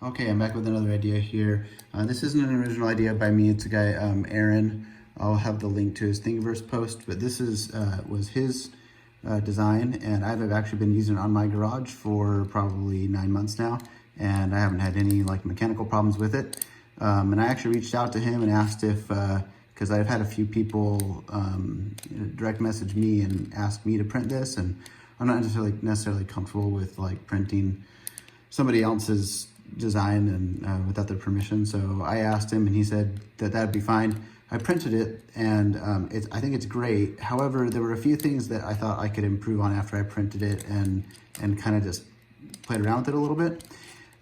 Okay, I'm back with another idea here. This isn't an original idea by me. It's a guy, Aaron. I'll have the link to his Thingiverse post, but this was his design, and I've actually been using it on my garage for probably 9 months now, and I haven't had any like mechanical problems with it. And I actually reached out to him and asked if, because I've had a few people direct message me and ask me to print this, and I'm not necessarily comfortable with like printing somebody else's design and without their permission. So I asked him and he said that that'd be fine. I printed it and I think it's great. However, there were a few things that I thought I could improve on after I printed it and kind of just played around with it a little bit.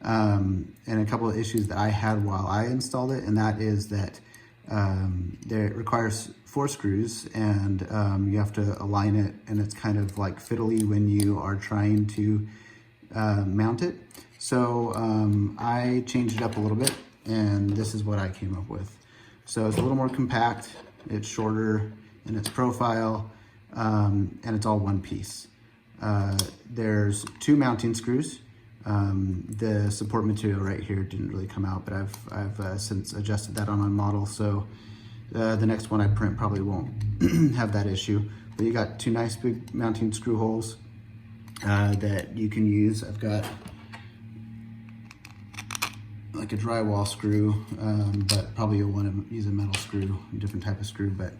And a couple of issues that I had while I installed it, and that is that it requires 4 screws and you have to align it, and it's kind of like fiddly when you are trying to mount it. So I changed it up a little bit, and this is what I came up with. So it's a little more compact, it's shorter in its profile, and it's all one piece. There's 2 mounting screws. The support material right here didn't really come out, but I've since adjusted that on my model, so the next one I print probably won't have that issue. But you got 2 nice big mounting screw holes that you can use. I've got like a drywall screw, but probably you'll want to use a metal screw, a different type of screw. But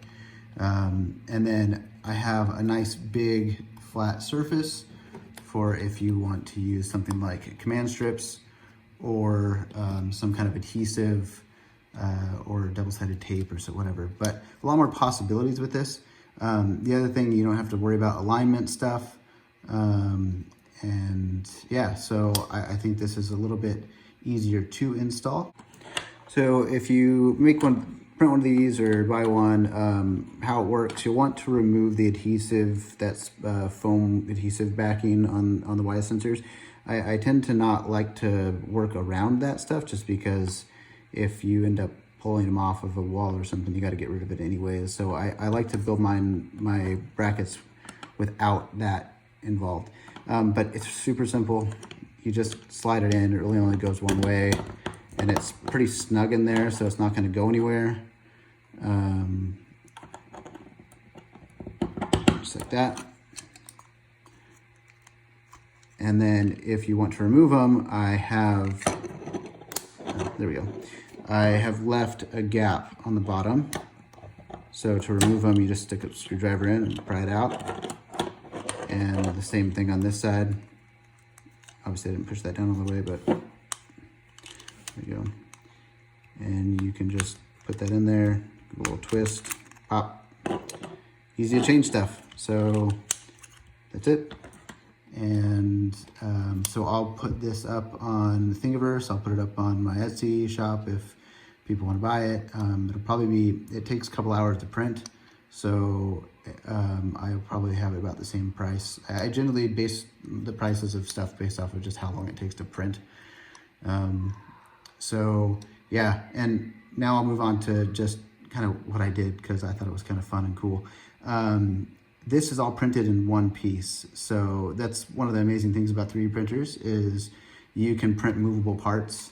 and then I have a nice big flat surface for if you want to use something like command strips or some kind of adhesive or double-sided tape or so whatever. But a lot more possibilities with this. The other thing, you don't have to worry about alignment stuff. And yeah, so I think this is a little bit easier to install. So if you print one of these or buy one, how it works, you'll want to remove the adhesive, that's foam adhesive backing on the Wyze sensors. I tend to not like to work around that stuff, just because if you end up pulling them off of a wall or something, you got to get rid of it anyways. So I like to build my brackets without that involved. But it's super simple. You just slide it in. It really only goes one way, and it's pretty snug in there, so it's not going to go anywhere. Just like that. And then if you want to remove them, I have, there we go. I have left a gap on the bottom. So to remove them, you just stick a screwdriver in and pry it out. And the same thing on this side. Obviously I didn't push that down all the way, but there you go. And you can just put that in there, give a little twist, pop. Easy to change stuff. So that's it. And so I'll put this up on Thingiverse. I'll put it up on my Etsy shop if people want to buy it. It'll probably be, it takes a couple hours to print, so I'll probably have it about the same price. I generally base the prices of stuff based off of just how long it takes to print. So yeah, and now I'll move on to just kind of what I did, because I thought it was kind of fun and cool. This is all printed in one piece. So that's one of the amazing things about 3D printers, is you can print movable parts.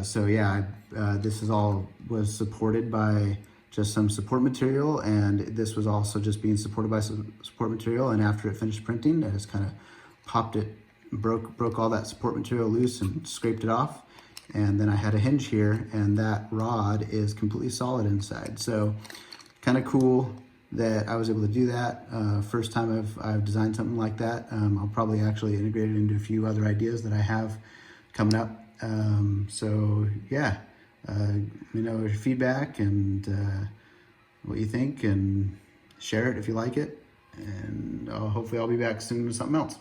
So yeah, this was supported by just some support material, and this was also just being supported by some support material. And after it finished printing, I just kind of popped it, broke all that support material loose and scraped it off. And then I had a hinge here, and that rod is completely solid inside. So kind of cool that I was able to do that. First time I've designed something like that. I'll probably actually integrate it into a few other ideas that I have coming up. So yeah, let me know your feedback and what you think, and share it if you like it. And hopefully I'll be back soon with something else.